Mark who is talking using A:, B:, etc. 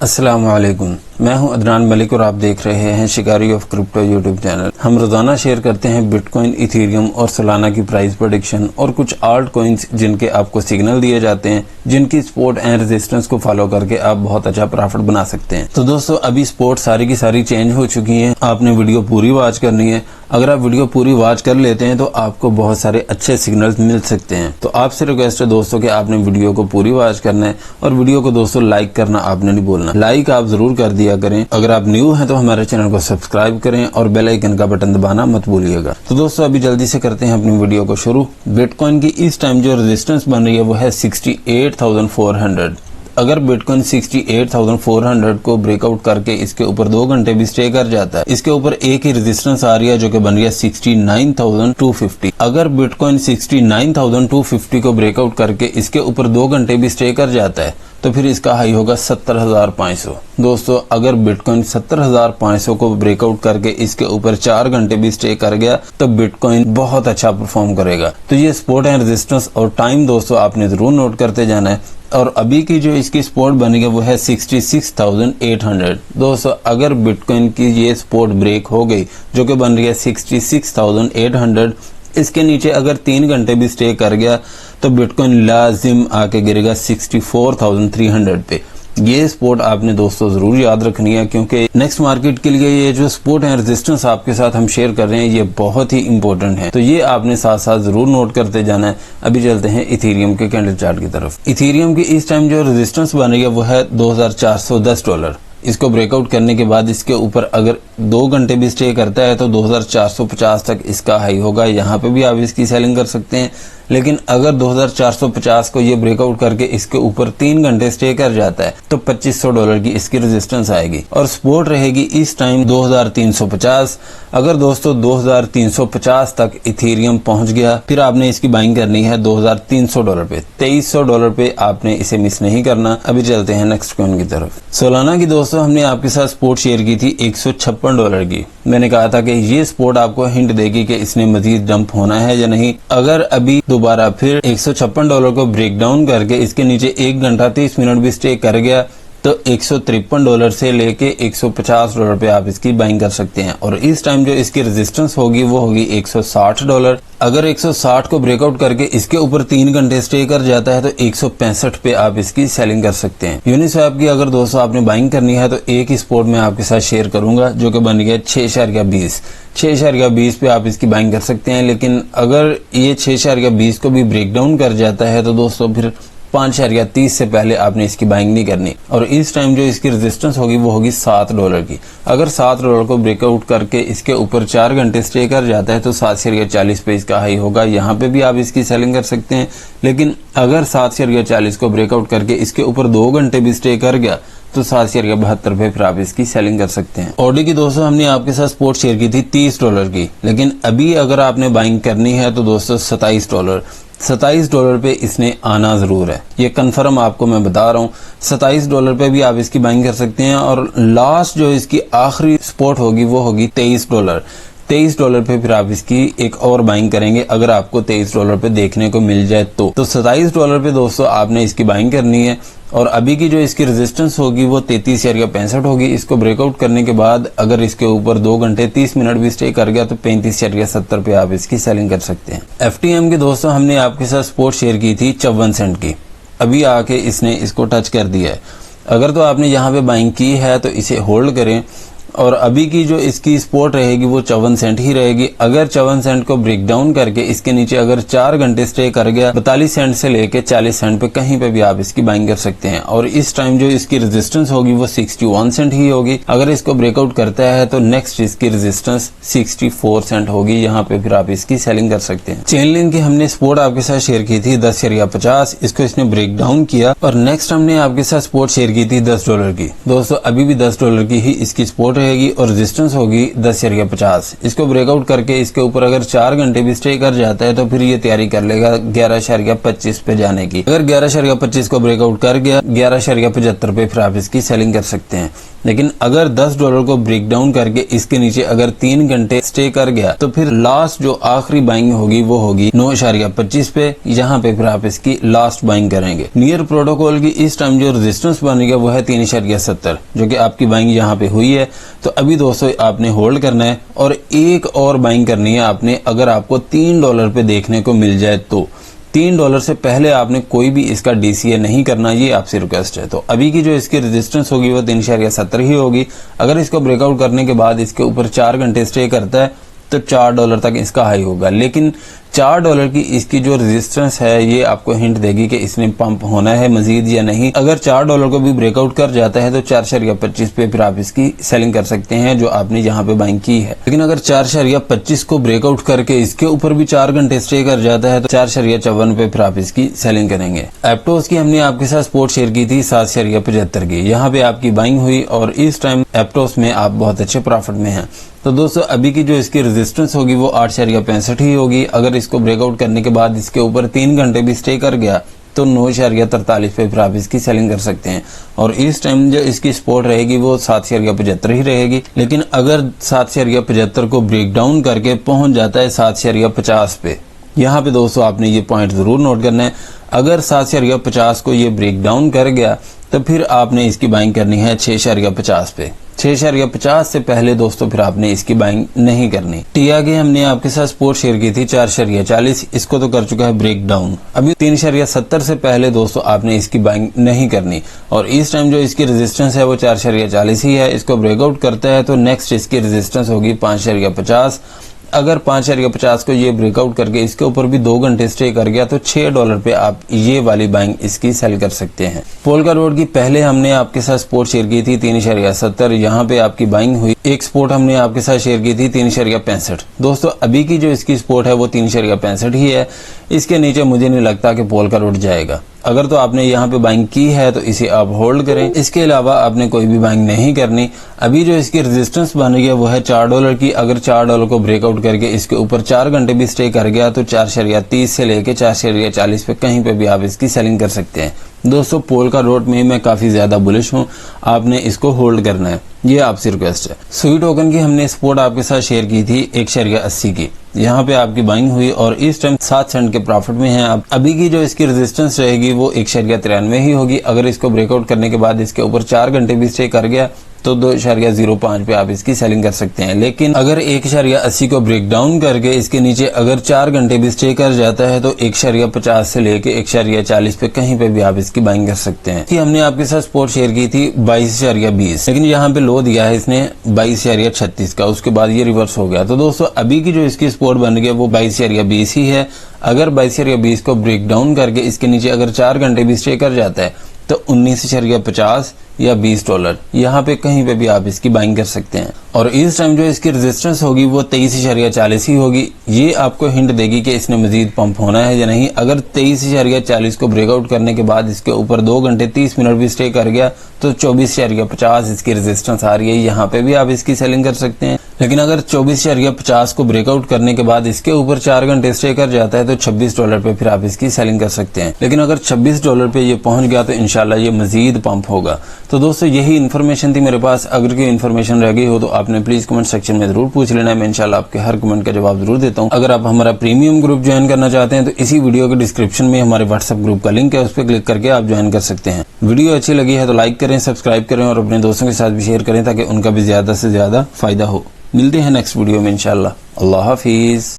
A: अस्सलाम वालेकुम, मैं हूं अदनान मलिक और आप देख रहे हैं शिकारी ऑफ क्रिप्टो यूट्यूब चैनल। हम रोजाना शेयर करते हैं बिटकॉइन, इथेरियम और सोलाना की प्राइस प्रेडिक्शन और कुछ आल्ट कॉइन्स जिनके आपको सिग्नल दिए जाते हैं, जिनकी सपोर्ट एंड रेजिस्टेंस को फॉलो करके आप बहुत अच्छा प्रॉफिट बना सकते हैं। तो दोस्तों, अभी सपोर्ट सारी की सारी चेंज हो चुकी है। आपने वीडियो पूरी वॉच करनी है। अगर आप वीडियो पूरी वॉच कर लेते हैं तो आपको बहुत सारे अच्छे सिग्नल्स मिल सकते हैं। तो आपसे रिक्वेस्ट है दोस्तों कि आपने वीडियो को पूरी वॉच करना है और वीडियो को दोस्तों लाइक करना आपने नहीं बोलना। लाइक आप जरूर कर दिया करें। अगर आप न्यू हैं तो हमारे चैनल को सब्सक्राइब करें और बेल आइकन का बटन दबाना मत भूलिएगा। तो दोस्तों, अभी जल्दी से करते हैं अपनी वीडियो को शुरू। बिटकॉइन की इस टाइम जो रेजिस्टेंस बन रही है वो है 68,400। अगर बिटकॉइन 68,400 को ब्रेकआउट करके इसके ऊपर 2 घंटे भी स्टे कर जाता है, इसके ऊपर एक ही रेजिस्टेंस आ रही है जो कि बन रही है 69,250। अगर बिटकॉइन 69,250 को ब्रेकआउट करके इसके ऊपर 2 घंटे भी स्टे कर जाता है तो फिर इसका हाई होगा 70,500। दोस्तों, अगर बिटकॉइन 70,500 को ब्रेकआउट करके इसके ऊपर 4 घंटे भी स्टे कर गया तो बिटकॉइन बहुत अच्छा परफॉर्म करेगा। तो ये सपोर्ट एंड रेजिस्टेंस और टाइम दोस्तों आपने जरूर नोट करते जाना है। और अभी की जो इसकी सपोर्ट बनेगी वो है 66,800। दोस्तों, अगर बिटकॉइन की ये सपोर्ट ब्रेक हो गई जो कि बन रही है 66,800, इसके नीचे अगर 3 घंटे भी स्टे कर गया तो बिटकॉइन लाजिम आके गिरेगा 64,300 पे। ये सपोर्ट आपने दोस्तों जरूर याद रखनी है, क्योंकि नेक्स्ट मार्केट के लिए ये जो सपोर्ट है रेजिस्टेंस आपके साथ हम शेयर कर रहे हैं ये बहुत ही इंपॉर्टेंट है। तो ये आपने साथ साथ जरूर नोट करते जाना है। अभी चलते हैं इथेरियम के कैंडल चार्ट की तरफ। इथेरियम की इस टाइम जो रेजिस्टेंस बन रही है वो है $2,410। इसको ब्रेकआउट करने के बाद इसके ऊपर अगर 2 घंटे भी स्टे करता है तो 2,450 तक इसका हाई होगा। यहाँ पे भी आप इसकी सेलिंग कर सकते हैं। लेकिन अगर 2,450 को ये ब्रेकआउट करके इसके ऊपर 3 घंटे स्टे कर जाता है तो $2,500 की इसकी रेजिस्टेंस आएगी और सपोर्ट रहेगी इस टाइम 2,350। अगर दोस्तों 2,350 तक इथेरियम पहुंच गया फिर आपने इसकी बाइंग करनी है $2,300 पे। $2,300 पे आपने इसे मिस नहीं करना। अभी चलते हैं नेक्स्ट कॉइन की तरफ। सोलाना की दोस्तों हमने आपके साथ सपोर्ट शेयर की थी $156 की। मैंने कहा था कि ये सपोर्ट आपको हिंट देगी कि इसने मजीद डंप होना है या नहीं। अगर अभी दोबारा फिर $156 को ब्रेक डाउन करके इसके नीचे 1 घंटा 30 मिनट भी स्टे कर गया तो $153 से लेके $150 पे आप इसकी बाइंग कर सकते हैं। और इस टाइम जो इसकी रेजिस्टेंस होगी वो होगी $160। अगर 160 को ब्रेकआउट करके इसके ऊपर 3 घंटे स्टे कर जाता है तो 165 पे आप इसकी सेलिंग कर सकते हैं। यूनिस्वैप की अगर दोस्तों आपने बाइंग करनी है तो एक ही सपोर्ट मैं आपके साथ शेयर करूंगा जो कि बन गया 6.20। 6.20 पे आप इसकी बाइंग कर सकते हैं। लेकिन अगर ये 6.20 को भी ब्रेक डाउन कर जाता है तो दोस्तों फिर 5.30 से पहले आपने इसकी बाइंग नहीं करनी। और इस टाइम जो इसकी रेजिस्टेंस होगी वो होगी $7 की। अगर $7 को ब्रेकआउट करके इसके ऊपर 4 घंटे स्टे कर जाता है तो 7.40 पे इसका हाई होगा। यहाँ पे भी आप इसकी सेलिंग कर सकते हैं। लेकिन अगर 7.40 को ब्रेकआउट करके इसके ऊपर 2 घंटे भी स्टे कर गया तो 7.72 पे फिर आप इसकी सेलिंग कर सकते हैं। ऑडी की दोस्तों हमने आपके साथ सपोर्ट शेयर की थी $30 की। लेकिन अभी अगर आपने बाइंग करनी है तो दोस्तों $27 पे इसने आना जरूर है। ये कंफर्म आपको मैं बता रहा हूँ। $27 पे भी आप इसकी बाइंग कर सकते हैं। और लास्ट जो इसकी आखिरी सपोर्ट होगी वो होगी $23। $23 पे फिर आप इसकी एक और बाइंग करेंगे अगर आपको $23 पे देखने को मिल जाए तो $27 पे दोस्तों आपने इसकी बाइंग करनी है। और अभी की जो इसकी रेजिस्टेंस होगी वो 33.65 होगी। इसको ब्रेकआउट करने के बाद अगर इसके ऊपर 2 घंटे 30 मिनट भी स्टे कर गया तो 35.70 पे आप इसकी सेलिंग कर सकते हैं। FTM के दोस्तों हमने आपके साथ सपोर्ट शेयर की थी 54 सेंट की। अभी आके इसने इसको टच कर दिया है। अगर तो आपने यहाँ पे बाइंग की है तो इसे होल्ड करें। और अभी की जो इसकी सपोर्ट रहेगी वो 54 सेंट ही रहेगी। अगर 54 सेंट को ब्रेक डाउन करके इसके नीचे अगर 4 घंटे स्टे कर गया 42 सेंट से लेके 40 सेंट पे कहीं पे भी आप इसकी बाइंग कर सकते हैं। और इस टाइम जो इसकी रेजिस्टेंस होगी वो 61 सेंट ही होगी। अगर इसको ब्रेकआउट करता है तो नेक्स्ट इसकी रेजिस्टेंस 64 सेंट होगी। यहाँ पे फिर आप इसकी सेलिंग कर सकते हैं। चेनलिंक की हमने सपोर्ट आपके साथ शेयर की थी $10.50। इसको इसने ब्रेक डाउन किया। और नेक्स्ट हमने आपके साथ सपोर्ट शेयर की थी $10 की। दोस्तों अभी भी $10 की ही इसकी सपोर्ट रहेगी और रेजिस्टेंस होगी $10.50। इसको ब्रेकआउट करके इसके ऊपर अगर 4 घंटे भी स्टे कर जाता है तो फिर ये तैयारी कर लेगा 11.25 पे जाने की। अगर 11.25 को ब्रेकआउट कर गया 11.75 पे फिर आप इसकी सेलिंग कर सकते हैं। लेकिन अगर $10 को ब्रेक डाउन करके इसके नीचे अगर 3 घंटे स्टे कर गया तो फिर लास्ट जो आखिरी बाइंग होगी वो होगी 9.25 पे। यहाँ पे फिर आप इसकी लास्ट बाइंग करेंगे। नियर प्रोटोकॉल की इस टाइम जो रेजिस्टेंस बनेगा वो है 3.70, जो कि आपकी बाइंग यहाँ पे हुई है। तो अभी दोस्तों आपने होल्ड करना है और एक और बाइंग करनी है आपने, अगर आपको $3 पे देखने को मिल जाए तो। $3 से पहले आपने कोई भी इसका DCA नहीं करना, ये आपसे रिक्वेस्ट है। तो अभी की जो इसकी रेजिस्टेंस होगी वो 3.70 ही होगी। अगर इसको ब्रेकआउट करने के बाद इसके ऊपर 4 घंटे स्टे करता है तो $4 तक इसका हाई होगा। लेकिन $4 की इसकी जो रेजिस्टेंस है ये आपको हिंट देगी कि इसने पंप होना है मजीद या नहीं। अगर $4 को भी ब्रेकआउट कर जाता है तो 4.25 पे फिर आप इसकी सेलिंग कर सकते हैं जो आपने यहाँ पे बाइंग की है। लेकिन अगर 4.25 को ब्रेकआउट करके इसके ऊपर भी 4 घंटे स्टे कर जाता है तो 4.54 पे फिर आप इसकी सेलिंग करेंगे। एप्टोस की हमने आपके साथ सपोर्ट शेयर की थी 7.75 की, यहाँ पे आपकी बाइंग हुई और इस टाइम एप्टोस में आप बहुत अच्छे प्रॉफिट में हैं। तो दोस्तों अभी की जो इसकी रेजिस्टेंस होगी वो 8.65 ही होगी। अगर इसको ब्रेकआउट करने के बाद इसके ऊपर 3 घंटे भी स्टे कर गया तो 9.43 पे फिर आप इसकी सेलिंग कर सकते हैं। और इस टाइम जो इसकी सपोर्ट रहेगी वो 7.75 ही रहेगी। लेकिन अगर 7.75 को ब्रेक डाउन करके पहुंच जाता है 7.50 पे, यहाँ पे दोस्तों आपने ये पॉइंट जरूर नोट करना है। अगर 7.50 को ये ब्रेक डाउन कर गया तो फिर आपने इसकी बाइंग करनी है 6.50 पे। 6.50 से पहले दोस्तों फिर आपने इसकी बाइंग नहीं करनी। टीआगे हमने आपके साथ सपोर्ट शेयर की थी 4.40, इसको तो कर चुका है ब्रेक डाउन। अभी 3.70 से पहले दोस्तों आपने इसकी बाइंग नहीं करनी। और इस टाइम जो इसकी रेजिस्टेंस है वो 4.40 ही है। इसको ब्रेकआउट करता है तो नेक्स्ट इसकी रेजिस्टेंस होगी 5.50। अगर 5.50 को ये ब्रेकआउट करके इसके ऊपर भी 2 घंटे स्टे कर गया तो $6 पे आप ये वाली बाइंग इसकी सेल कर सकते हैं। पोल्का डॉट की पहले हमने आपके साथ सपोर्ट शेयर की थी 3.70, यहाँ पे आपकी बाइंग हुई। एक सपोर्ट हमने आपके साथ शेयर की थी 3.65। दोस्तों अभी की जो इसकी सपोर्ट है वो 3.65 ही है। इसके नीचे मुझे नहीं लगता कि पोल्का डॉट जाएगा। अगर तो आपने यहाँ पे बाइंग की है तो इसे आप होल्ड करें, इसके अलावा आपने कोई भी बाइंग नहीं करनी। अभी जो इसकी रेजिस्टेंस बन रही है वो है $4 की। अगर $4 को ब्रेकआउट करके इसके ऊपर 4 घंटे भी स्टे कर गया तो 4.30 से लेके 4.40 पे कहीं पे भी आप इसकी सेलिंग कर सकते हैं। दोस्तों पोल्का डॉट में मैं काफी ज्यादा बुलिश हूँ, आपने इसको होल्ड करना है, ये आपसे रिक्वेस्ट है। सुई टोकन की हमने सपोर्ट आपके साथ शेयर की थी 1.80 की, यहाँ पे आपकी बाइंग हुई और इस टाइम 7 सेंट के प्रॉफिट में है आप। अभी की जो इसकी रेजिस्टेंस रहेगी वो 1.93 ही होगी। अगर इसको ब्रेकआउट करने के बाद इसके ऊपर 4 घंटे भी स्टे कर गया तो 2.05 पे आप इसकी सेलिंग कर सकते हैं। लेकिन अगर 1.80 को ब्रेक डाउन करके इसके नीचे अगर 4 घंटे भी स्टे कर जाता है तो 1.50 से लेके 1.40 पे कहीं पे भी आप इसकी बाइंग कर सकते हैं। कि हमने आपके साथ सपोर्ट शेयर की थी 22.20, लेकिन यहाँ पे लो दिया है इसने 22.36 का, उसके बाद ये रिवर्स हो गया। तो दोस्तों अभी की जो इसकी सपोर्ट बन गई वो 22.20 ही है। अगर 22.20 को ब्रेक डाउन करके इसके नीचे अगर 4 घंटे भी स्टे कर जाता है तो 19.50 या $20 यहाँ पे कहीं पे भी आप इसकी बाइंग कर सकते हैं। और इस टाइम जो इसकी रेजिस्टेंस होगी वो 23.40 ही होगी। ये आपको हिंट देगी कि इसने मजीद पंप होना है या नहीं। अगर 23.40 को ब्रेकआउट करने के बाद इसके ऊपर 2 घंटे 30 मिनट भी स्टे कर गया तो 24.50 इसकी रेजिस्टेंस आ रही है, यहाँ पे भी आप इसकी सेलिंग कर सकते हैं। लेकिन अगर 24.50 को ब्रेकआउट करने के बाद इसके ऊपर 4 घंटे स्टे कर जाता है तो $26 पे फिर आप इसकी सेलिंग कर सकते हैं। लेकिन अगर $26 पे ये पहुंच गया तो इंशाल्लाह ये मजीद पंप होगा। तो दोस्तों यही इन्फॉर्मेशन थी मेरे पास। अगर कोई इन्फॉर्मेशन रह गई हो तो आपने प्लीज कमेंट सेक्शन में जरूर पूछ लेना है, मैं इंशाल्लाह आपके हर कमेंट का जवाब जरूर देता हूँ। अगर आप हमारा प्रीमियम ग्रुप ज्वाइन करना चाहते हैं तो इसी वीडियो के डिस्क्रिप्शन में हमारे व्हाट्सएप ग्रुप का लिंक है, उस पर क्लिक करके आप ज्वाइन कर सकते हैं। वीडियो अच्छी लगी है तो लाइक करें, सब्सक्राइब करें और अपने दोस्तों के साथ भी शेयर करें ताकि उनका भी ज्यादा से ज्यादा फायदा हो। मिलते हैं नेक्स्ट वीडियो में इंशाल्लाह। अल्लाह हाफिज।